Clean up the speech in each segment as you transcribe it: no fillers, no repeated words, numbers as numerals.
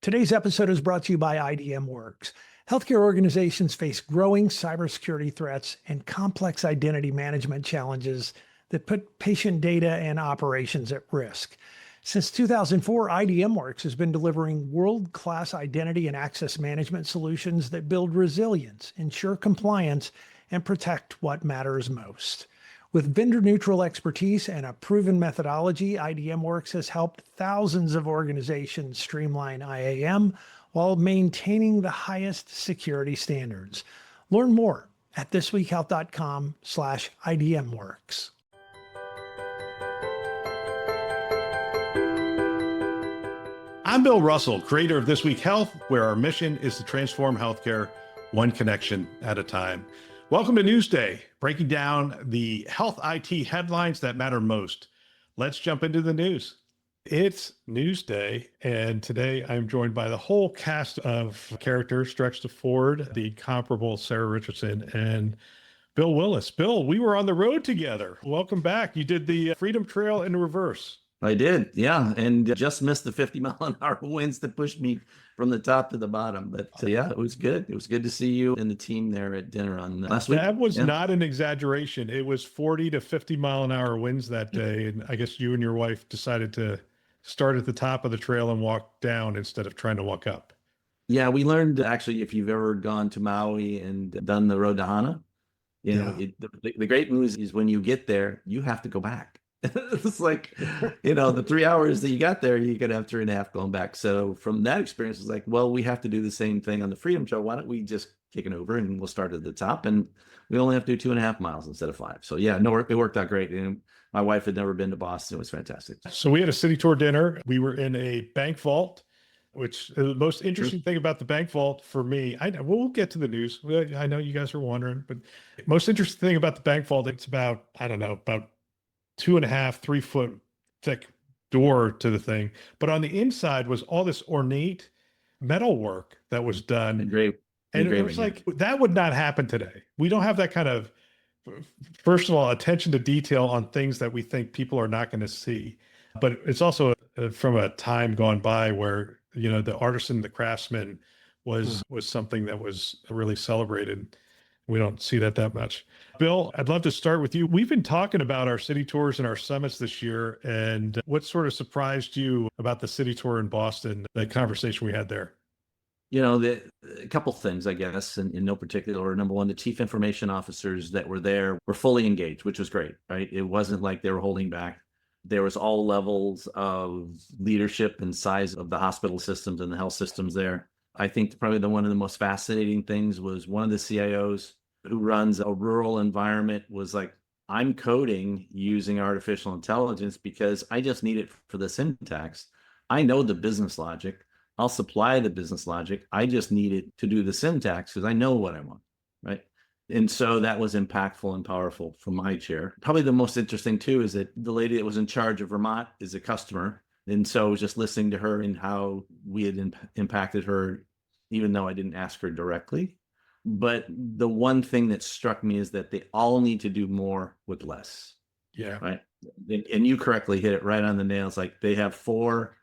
Today's episode is brought to you by IDMWORKS. Healthcare organizations face growing cybersecurity threats and complex identity management challenges that put patient data and operations at risk. Since 2004, IDMWORKS has been delivering world-class identity and access management solutions that build resilience, ensure compliance, and protect what matters most. With vendor-neutral expertise and a proven methodology, IDMWORKS has helped thousands of organizations streamline IAM while maintaining the highest security standards. Learn more at thisweekhealth.com/IDMWORKS. I'm Bill Russell, creator of This Week Health, where our mission is to transform healthcare one connection at a time. Welcome to Newsday, breaking down the health IT headlines that matter most. Let's jump into the news. It's Newsday, and today I'm joined by the whole cast of characters stretched to Ford, the incomparable Sarah Richardson, and Bill Willis. Bill, we were on the road together. Welcome back. You did the Freedom Trail in reverse. I did, yeah, and just missed the 50-mile-an-hour winds that pushed me from the top to the bottom. But yeah, it was good. It was good to see you and the team there at dinner on last week. That was not an exaggeration. It was 40 to 50-mile-an-hour winds that day, and I guess you and your wife decided to start at the top of the trail and walk down instead of trying to walk up. Yeah, we learned, actually, if you've ever gone to Maui and done the road to Hana, the great news is when you get there, you have to go back. It's like, the 3 hours that you got there, you could have 3.5 going back. So from that experience, it's like, well, we have to do the same thing on the Freedom Trail. Why don't we just kick it over and we'll start at the top, and we only have to do 2.5 miles instead of 5. So yeah, no, it worked out great. And my wife had never been to Boston. It was fantastic. So we had a city tour dinner. We were in a bank vault, which the most interesting thing about the bank vault for me, we'll get to the news. I know you guys are wondering, but most interesting thing about the bank vault, it's about 2.5, 3 foot thick door to the thing. But on the inside was all this ornate metal work that was done. And it was like, that would not happen today. We don't have that kind of, first of all, attention to detail on things that we think people are not going to see. But it's also from a time gone by where, the artisan, the craftsman was something that was really celebrated. We don't see that much. Bill, I'd love to start with you. We've been talking about our city tours and our summits this year, and what sort of surprised you about the city tour in Boston, the conversation we had there? A couple things, I guess, in no particular order. Number one, the chief information officers that were there were fully engaged, which was great, right? It wasn't like they were holding back. There was all levels of leadership and size of the hospital systems and the health systems there. I think probably one of the most fascinating things was one of the CIOs who runs a rural environment was like, I'm coding using artificial intelligence because I just need it for the syntax. I know the business logic. I'll supply the business logic. I just need it to do the syntax because I know what I want, right? And so that was impactful and powerful from my chair. Probably the most interesting too is that the lady that was in charge of Vermont is a customer. And so I was just listening to her and how we had impacted her, even though I didn't ask her directly. But the one thing that struck me is that they all need to do more with less. Yeah. Right. And you correctly hit it right on the nail. It's like they have 4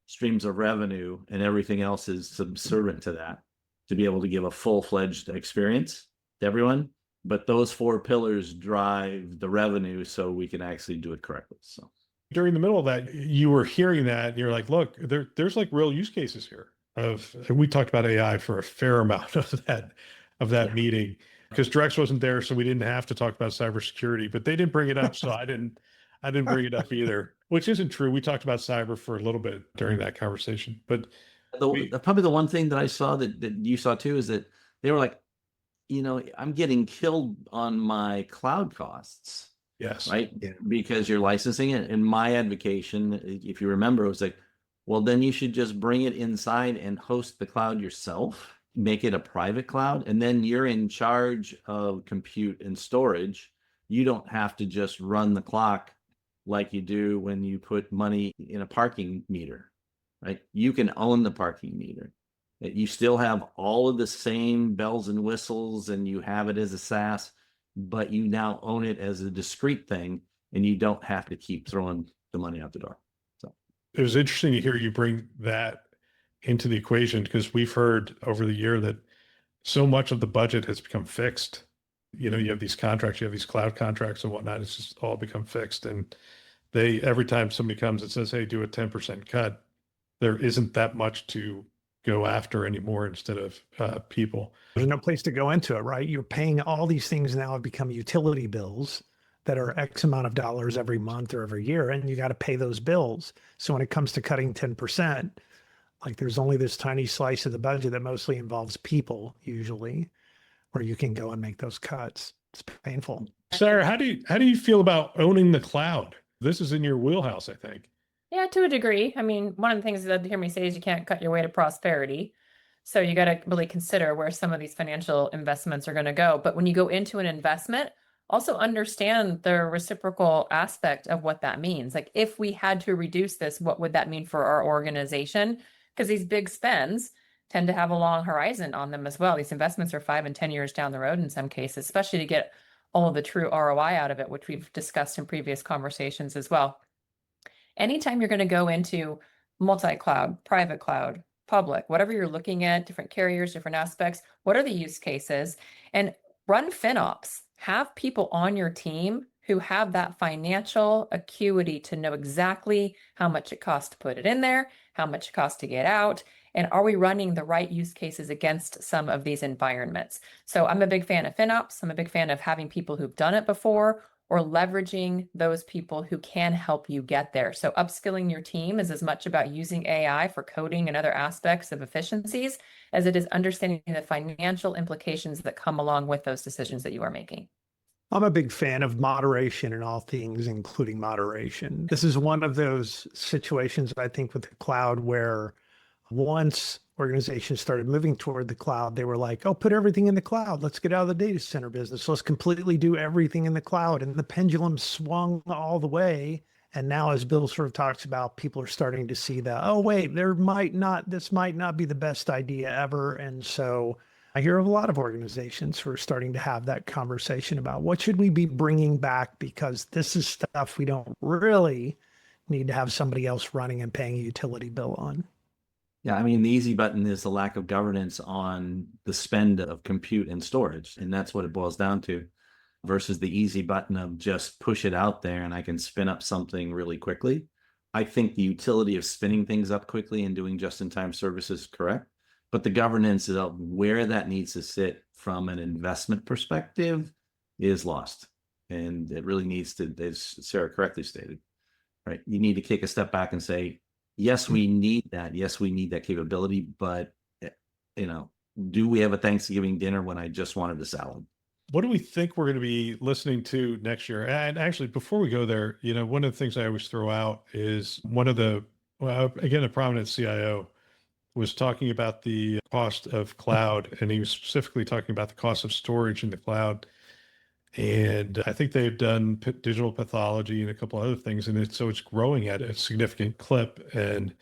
streams of revenue and everything else is subservient to that to be able to give a full-fledged experience to everyone. But those 4 pillars drive the revenue so we can actually do it correctly. So during the middle of that, you were hearing that and you're like, look, there's like real use cases here we talked about AI for a fair amount of that meeting because Drex wasn't there. So we didn't have to talk about cybersecurity, but they didn't bring it up. So I didn't bring it up either, which isn't true. We talked about cyber for a little bit during that conversation, but probably the one thing that I saw that you saw too, is that they were like, I'm getting killed on my cloud costs. Yes. Right. Yeah. Because you're licensing it. And my advocation, if you remember, was like, well, then you should just bring it inside and host the cloud yourself, make it a private cloud. And then you're in charge of compute and storage. You don't have to just run the clock like you do when you put money in a parking meter, right? You can own the parking meter. You still have all of the same bells and whistles and you have it as a SaaS, but you now own it as a discrete thing and you don't have to keep throwing the money out the door. So it was interesting to hear you bring that into the equation, because we've heard over the year that so much of the budget has become fixed. You know, you have these contracts, you have these cloud contracts and whatnot. It's just all become fixed. And every time somebody comes and says, hey, do a 10% cut, there isn't that much to go after anymore instead of people. There's no place to go into it, right? You're paying all these things now have become utility bills that are X amount of dollars every month or every year, and you got to pay those bills. So when it comes to cutting 10%, like there's only this tiny slice of the budget that mostly involves people usually, where you can go and make those cuts. It's painful. Sarah, how do you feel about owning the cloud? This is in your wheelhouse, I think. Yeah, to a degree. I mean, one of the things that you hear me say is you can't cut your way to prosperity. So you got to really consider where some of these financial investments are going to go. But when you go into an investment, also understand the reciprocal aspect of what that means. Like if we had to reduce this, what would that mean for our organization? Because these big spends tend to have a long horizon on them as well. These investments are 5 and 10 years down the road in some cases, especially to get all of the true ROI out of it, which we've discussed in previous conversations as well. Anytime you're going to go into multi-cloud, private cloud, public, whatever you're looking at, different carriers, different aspects, what are the use cases? And run FinOps. Have people on your team who have that financial acuity to know exactly how much it costs to put it in there, how much it costs to get out, and are we running the right use cases against some of these environments? So I'm a big fan of FinOps. I'm a big fan of having people who've done it before or leveraging those people who can help you get there. So upskilling your team is as much about using AI for coding and other aspects of efficiencies as it is understanding the financial implications that come along with those decisions that you are making. I'm a big fan of moderation in all things, including moderation. This is one of those situations, I think, with the cloud where once organizations started moving toward the cloud, they were like, oh, put everything in the cloud. Let's get out of the data center business. Let's completely do everything in the cloud. And the pendulum swung all the way. And now, as Bill sort of talks about, people are starting to see that, oh, wait, this might not be the best idea ever. And so I hear of a lot of organizations who are starting to have that conversation about what should we be bringing back, because this is stuff we don't really need to have somebody else running and paying a utility bill on. Yeah, I mean, the easy button is the lack of governance on the spend of compute and storage. And that's what it boils down to, versus the easy button of just push it out there and I can spin up something really quickly. I think the utility of spinning things up quickly and doing just-in-time services is correct. But the governance of where that needs to sit from an investment perspective is lost. And it really needs to, as Sarah correctly stated, right? You need to take a step back and say, yes, we need that. Yes, we need that capability. But, do we have a Thanksgiving dinner when I just wanted a salad? What do we think we're going to be listening to next year? And actually, before we go there, one of the things I always throw out is a prominent CIO was talking about the cost of cloud, and he was specifically talking about the cost of storage in the cloud. And I think they've done digital pathology and a couple other things, and it's growing at a significant clip. And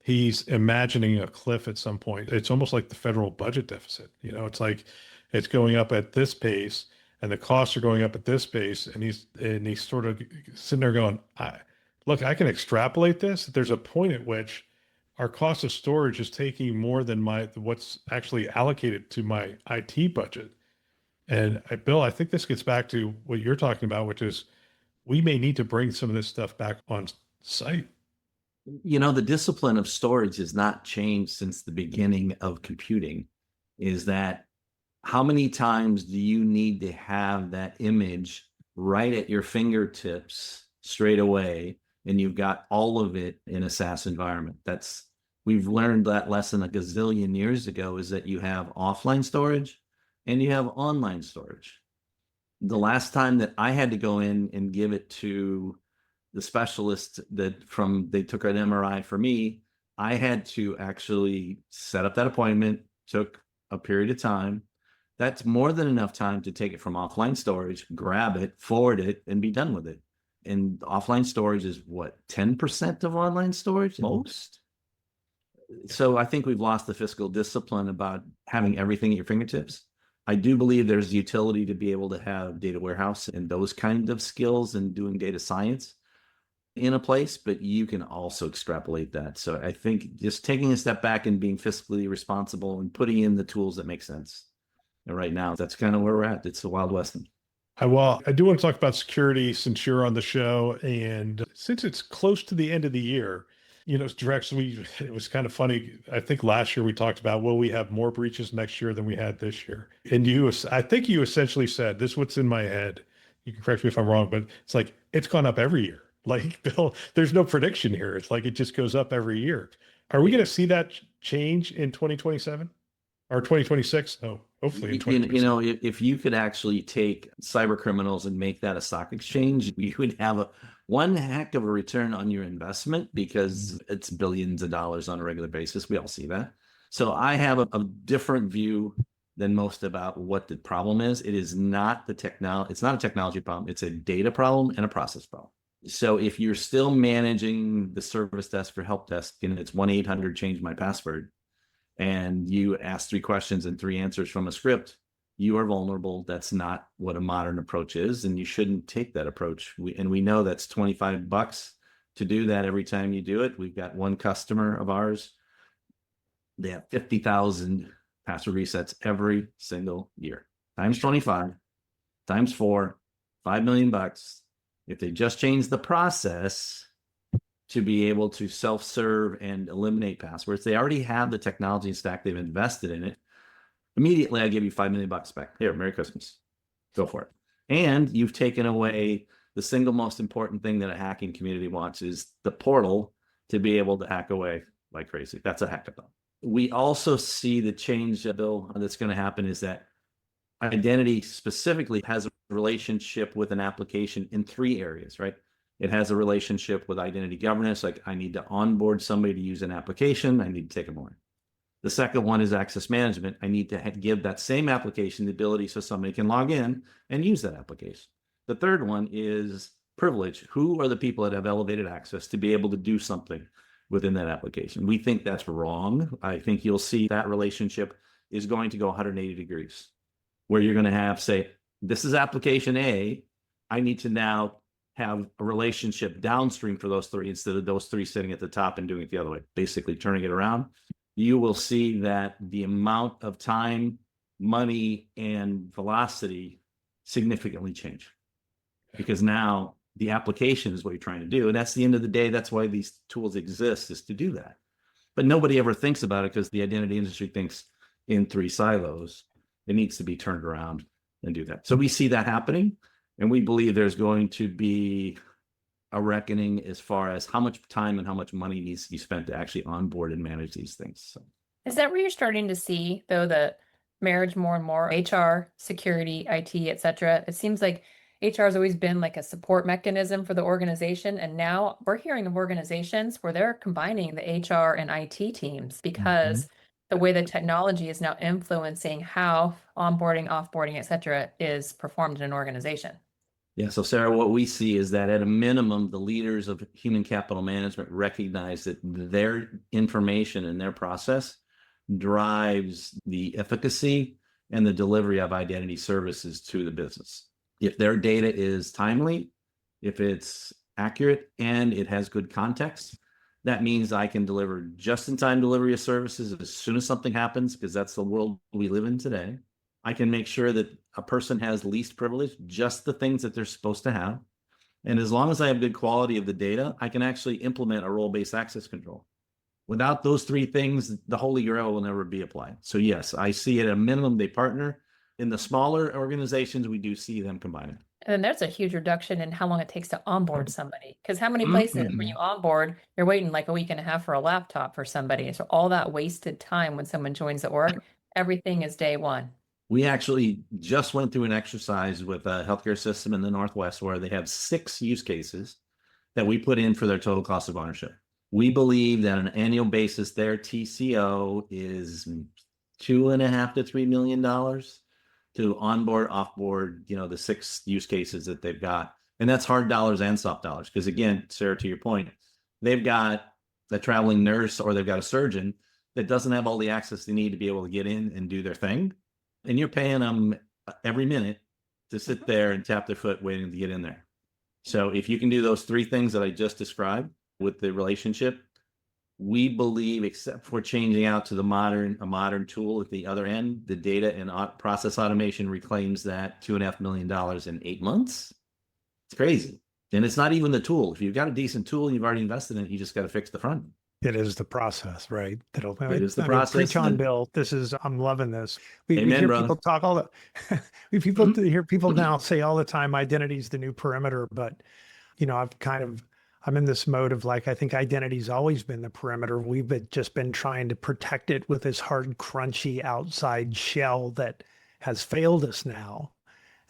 he's imagining a cliff at some point. It's almost like the federal budget deficit. It's like it's going up at this pace, and the costs are going up at this pace. And he's sort of sitting there going, "Look, I can extrapolate this. There's a point at which our cost of storage is taking more than what's actually allocated to my IT budget." And Bill, I think this gets back to what you're talking about, which is we may need to bring some of this stuff back on site. The discipline of storage has not changed since the beginning of computing. Is that how many times do you need to have that image right at your fingertips straight away, and you've got all of it in a SaaS environment? We've learned that lesson a gazillion years ago, is that you have offline storage and you have online storage. The last time that I had to go in and give it to the specialist they took an MRI for me, I had to actually set up that appointment, took a period of time. That's more than enough time to take it from offline storage, grab it, forward it, and be done with it. And offline storage is what, 10% of online storage? Most. So I think we've lost the fiscal discipline about having everything at your fingertips. I do believe there's utility to be able to have data warehouse and those kind of skills and doing data science. in a place, but you can also extrapolate that. So I think just taking a step back and being fiscally responsible and putting in the tools that make sense. And right now, that's kind of where we're at. It's the Wild West. Well, I do want to talk about security since you're on the show. And since it's close to the end of the year, Drex, it was kind of funny. I think last year we talked about, will we have more breaches next year than we had this year? And I think you essentially said, this is what's in my head. You can correct me if I'm wrong, but it's like, it's gone up every year. Like, Bill, there's no prediction here. It's like, it just goes up every year. Are we going to see that change in 2027 or 2026? No, hopefully in 2026. If you could actually take cyber criminals and make that a stock exchange, you would have one heck of a return on your investment, because it's billions of dollars on a regular basis. We all see that. So I have a different view than most about what the problem is. It is not the technology. It's not a technology problem. It's a data problem and a process problem. So if you're still managing the service desk for help desk, and it's 1-800 change my password, and you ask 3 questions and 3 answers from a script, you are vulnerable. That's not what a modern approach is, and you shouldn't take that approach. We know that's $25 to do that every time you do it. We've got one customer of ours. They have 50,000 password resets every single year. Times 25, times 4, $5 million. If they just change the process to be able to self-serve and eliminate passwords, they already have the technology stack. They've invested in it. Immediately, I give you $5 million back. Here, Merry Christmas. Go for it. And you've taken away the single most important thing that a hacking community wants, is the portal to be able to hack away like crazy. That's a hackathon. We also see the change, Bill, that's going to happen is that identity specifically has a relationship with an application in 3 areas, right? It has a relationship with identity governance, like I need to onboard somebody to use an application, I need to take them away. The second one is access management. I need to give that same application the ability so somebody can log in and use that application. The third one is privilege. Who are the people that have elevated access to be able to do something within that application? We think that's wrong. I think you'll see that relationship is going to go 180 degrees, where you're going to have, say, this is application A. I need to now have a relationship downstream for those 3 instead of those 3 sitting at the top and doing it the other way, basically turning it around. You will see that the amount of time, money, and velocity significantly change, because now the application is what you're trying to do. And that's the end of the day. That's why these tools exist, is to do that. But nobody ever thinks about it, because the identity industry thinks in 3 silos. It needs to be turned around and do that. So we see that happening, and we believe there's going to be a reckoning as far as how much time and how much money needs to be spent to actually onboard and manage these things. So. Is that where you're starting to see, though, the marriage more and more, HR, security, IT, et cetera? It seems like HR has always been like a support mechanism for the organization. And now we're hearing of organizations where they're combining the HR and IT teams, because the way the technology is now influencing how onboarding, offboarding, et cetera, is performed in an organization. Yeah. So Sarah, what we see is that at a minimum, the leaders of human capital management recognize that their information and their process drives the efficacy and the delivery of identity services to the business. If their data is timely, if it's accurate, and it has good context, that means I can deliver just-in-time delivery of services as soon as something happens, because that's the world we live in today. I can make sure that a person has least privilege, just the things that they're supposed to have. And as long as I have good quality of the data, I can actually implement a role-based access control. Without those 3 things, the Holy Grail will never be applied. So yes, I see at a minimum they partner. In the smaller organizations, we do see them combining. And then there's a huge reduction in how long it takes to onboard somebody. Because how many places when you onboard, you're waiting like a week and a half for a laptop for somebody. So all that wasted time when someone joins the org, everything is day one. We actually just went through an exercise with a healthcare system in the Northwest where they have 6 use cases that we put in for their total cost of ownership. We believe that on an annual basis, their TCO is $2.5 to $3 million to onboard, offboard, the 6 use cases that they've got. And that's hard dollars and soft dollars. Because again, Sarah, to your point, they've got a traveling nurse or they've got a surgeon that doesn't have all the access they need to be able to get in and do their thing. And you're paying them every minute to sit there and tap their foot waiting to get in there. So if you can do those three things that I just described with the relationship, we believe, except for changing out to a modern tool at the other end, the data and process automation reclaims that $2.5 million in 8 months. It's crazy. And it's not even the tool. If you've got a decent tool and you've already invested in it, you just got to fix the front. It is the process, right? It is the I mean, process. preach on, Bill. I'm loving this. We Amen, hear brother. people talk all the, hear people now say all the time, identity is the new perimeter. But, I'm in this mode of like, I think identity's always been the perimeter. We've just been trying to protect it with this hard, crunchy outside shell that has failed us now.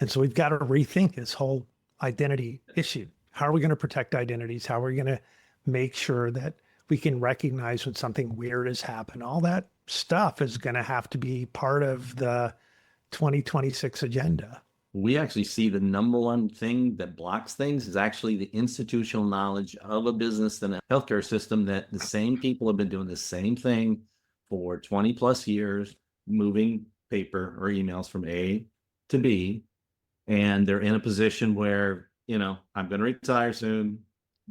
And so we've got to rethink this whole identity issue. How are we going to protect identities? How are we going to make sure that we can recognize when something weird has happened? All that stuff is going to have to be part of the 2026 agenda. We actually see the number one thing that blocks things is actually the institutional knowledge of a business and a healthcare system, that the same people have been doing the same thing for 20 plus years, moving paper or emails from A to B. And they're in a position where, I'm going to retire soon.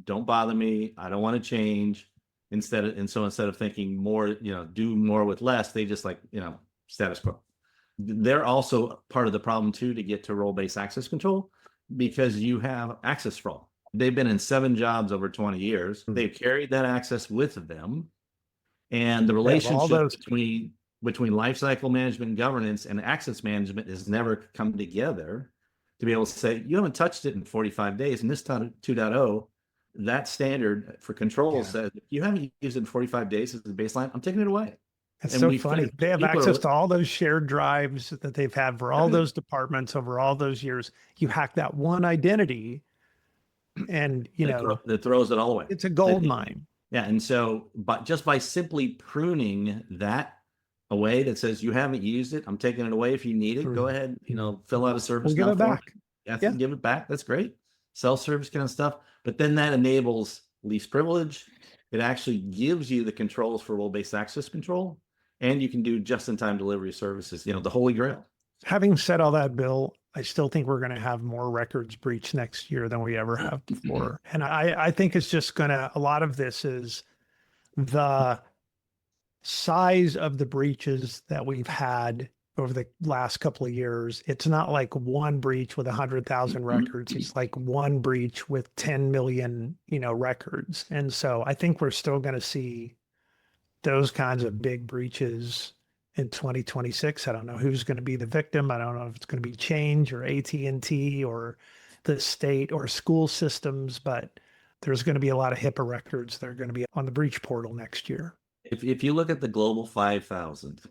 Don't bother me. I don't want to change. Instead of thinking more, do more with less, they just status quo. They're also part of the problem too, to get to role-based access control, because you have access sprawl. They've been in 7 jobs over 20 years. They've carried that access with them. And the relationship between lifecycle management and governance and access management has never come together to be able to say, you haven't touched it in 45 days. And this 2.0, that standard for control says, if you haven't used it in 45 days as the baseline, I'm taking it away. It's so funny. They have access to all those shared drives that they've had for all those departments over all those years. You hack that one identity and, that throws it all away. It's a gold mine. Yeah. And so, but just by simply pruning that away, that says you haven't used it, I'm taking it away. If you need it, go ahead, fill out a service. We'll give it back. Yeah, give it back. That's great. Self-service kind of stuff. But then that enables least privilege. It actually gives you the controls for role-based access control. And you can do just-in-time delivery services, the holy grail. Having said all that, Bill, I still think we're going to have more records breached next year than we ever have before. And I think it's just a lot of this is the size of the breaches that we've had over the last couple of years. It's not like one breach with 100,000 records. It's like one breach with 10 million, records. And so I think we're still going to see those kinds of big breaches in 2026. I don't know who's going to be the victim. I don't know if it's going to be Change or AT&T or the state or school systems, but there's going to be a lot of HIPAA records that are going to be on the breach portal next year. If you look at the global 5,000,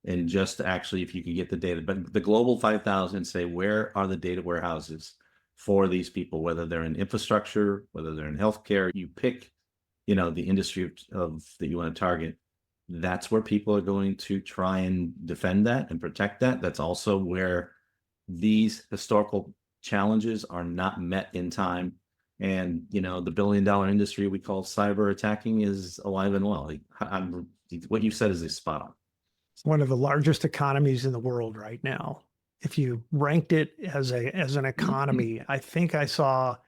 and just actually, if you could get the data, but the global 5,000, say, where are the data warehouses for these people, whether they're in infrastructure, whether they're in healthcare, you pick the industry that you want to target. That's where people are going to try and defend that and protect that. That's also where these historical challenges are not met in time. And, the $1 billion industry we call cyber attacking is alive and well. What you said is spot on. It's one of the largest economies in the world right now. If you ranked it as an economy, I think I saw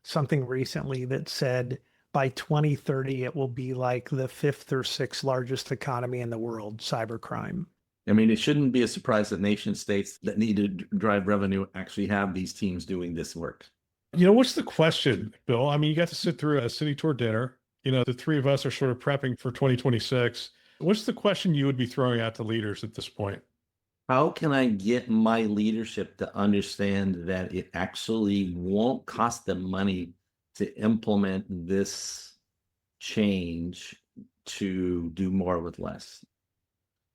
something recently that said by 2030, it will be like the 5th or 6th largest economy in the world, cybercrime. I mean, it shouldn't be a surprise that nation states that need to drive revenue actually have these teams doing this work. What's the question, Bill? I mean, you got to sit through a city tour dinner. The three of us are sort of prepping for 2026. What's the question you would be throwing out to leaders at this point? How can I get my leadership to understand that it actually won't cost them money to implement this change to do more with less?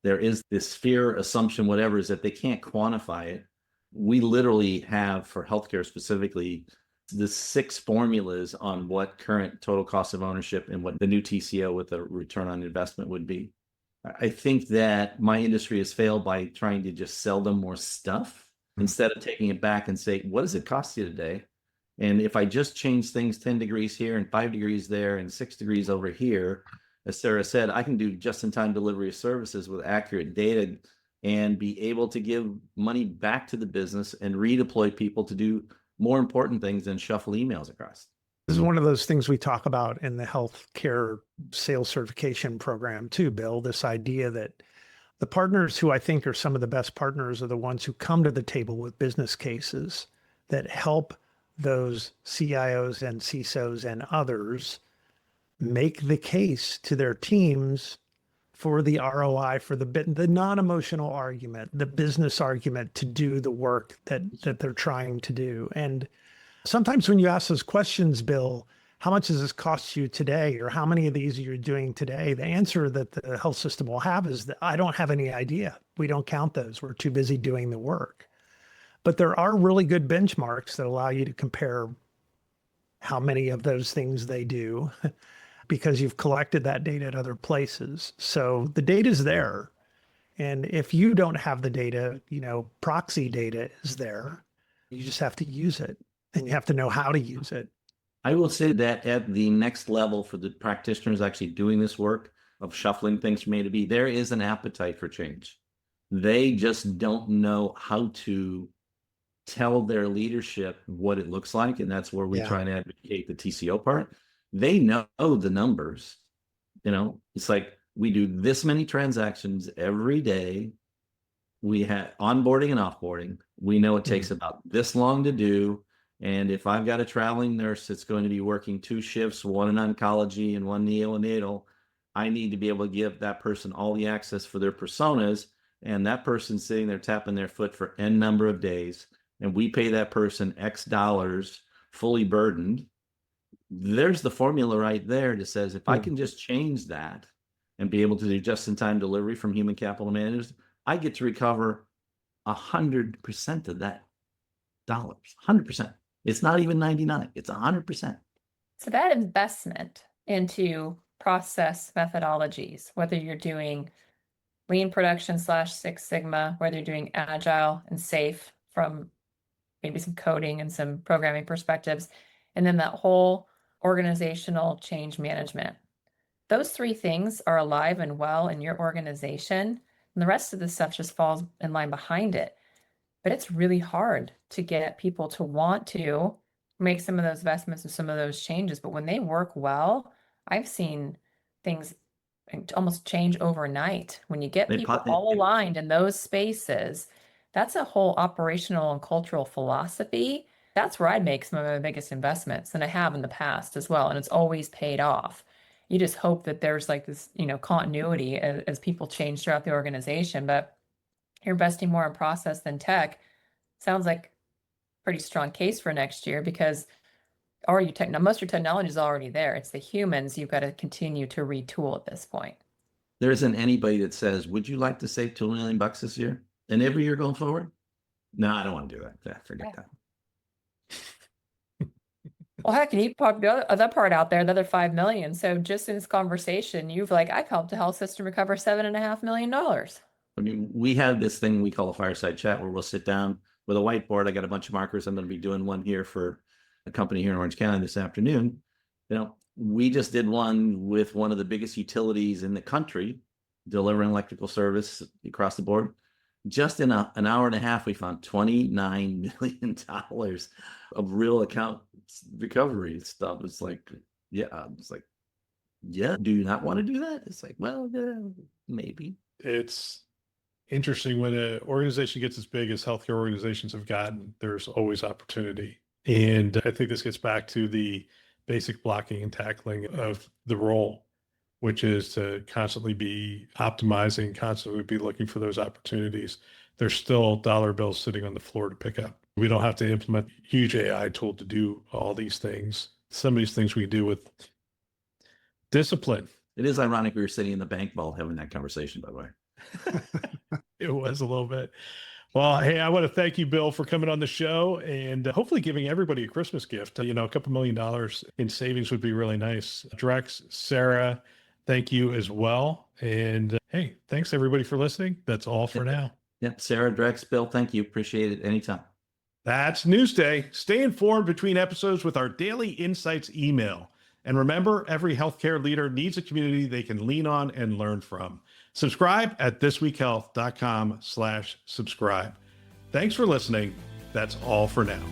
There is this fear, assumption, whatever, is that they can't quantify it. We literally have, for healthcare specifically, the 6 formulas on what current total cost of ownership and what the new TCO with a return on investment would be. I think that my industry has failed by trying to just sell them more stuff instead of taking it back and say, what does it cost you today? And if I just change things 10 degrees here and 5 degrees there and 6 degrees over here, as Sarah said, I can do just-in-time delivery of services with accurate data and be able to give money back to the business and redeploy people to do more important things than shuffle emails across. This is one of those things we talk about in the healthcare sales certification program too, Bill, this idea that the partners who I think are some of the best partners are the ones who come to the table with business cases that help those CIOs and CISOs and others make the case to their teams for the ROI, for the non-emotional argument, the business argument to do the work that they're trying to do. And sometimes when you ask those questions, Bill, how much does this cost you today? Or how many of these are you doing today? The answer that the health system will have is that I don't have any idea. We don't count those. We're too busy doing the work. But there are really good benchmarks that allow you to compare how many of those things they do because you've collected that data at other places. So the data is there. And if you don't have the data, proxy data is there. You just have to use it, and you have to know how to use it. I will say that at the next level for the practitioners actually doing this work of shuffling things from A to B, there is an appetite for change. They just don't know how to tell their leadership what it looks like. And that's where we try and advocate the TCO part. They know the numbers. It's like we do this many transactions every day. We have onboarding and offboarding. We know it takes about this long to do. And if I've got a traveling nurse that's going to be working 2 shifts, one in oncology and one neonatal, I need to be able to give that person all the access for their personas. And that person's sitting there tapping their foot for N number of days. And we pay that person X dollars fully burdened. There's the formula right there that says, if I can just change that and be able to do just-in-time delivery from human capital managers, I get to recover 100% of that dollars, 100%. It's not even 99, it's 100%. So that investment into process methodologies, whether you're doing lean production / Six Sigma, whether you're doing agile and safe from maybe some coding and some programming perspectives, and then that whole organizational change management. Those 3 things are alive and well in your organization, and the rest of the stuff just falls in line behind it. But it's really hard to get people to want to make some of those investments and some of those changes. But when they work well, I've seen things almost change overnight. When you get people all aligned in those spaces, that's a whole operational and cultural philosophy. That's where I'd make some of my biggest investments, and I have in the past as well. And it's always paid off. You just hope that there's like this, continuity as people change throughout the organization. But you're investing more in process than tech. Sounds like a pretty strong case for next year, because most of your technology is already there. It's the humans you've got to continue to retool at this point. There isn't anybody that says, would you like to save $2 million this year and every year going forward? No, I don't want to do that. Yeah, forget that. Well, heck, you pop the other part out there, the other $5 million. So just in this conversation, I've helped the health system recover $7.5 million. I mean, we have this thing we call a fireside chat where we'll sit down with a whiteboard. I got a bunch of markers. I'm going to be doing one here for a company here in Orange County this afternoon. We just did one with one of the biggest utilities in the country, delivering electrical service across the board. Just in an hour and a half, we found $29 million of real account recovery stuff. It's like, do you not want to do that? It's like, well, yeah, maybe. It's interesting when an organization gets as big as healthcare organizations have gotten, there's always opportunity. And I think this gets back to the basic blocking and tackling of the role, which is to constantly be optimizing, constantly be looking for those opportunities. There's still dollar bills sitting on the floor to pick up. We don't have to implement a huge AI tool to do all these things. Some of these things we do with discipline. It is ironic we were sitting in the bank vault having that conversation, by the way. It was a little bit. Well, hey, I want to thank you, Bill, for coming on the show and hopefully giving everybody a Christmas gift. A couple $1 million in savings would be really nice. Drex, Sarah, thank you as well. And hey, thanks everybody for listening. That's all for now. Yep. Sarah, Drex, Bill, thank you. Appreciate it anytime. That's Newsday. Stay informed between episodes with our daily insights email. And remember, every healthcare leader needs a community they can lean on and learn from. Subscribe at thisweekhealth.com/subscribe. Thanks for listening. That's all for now.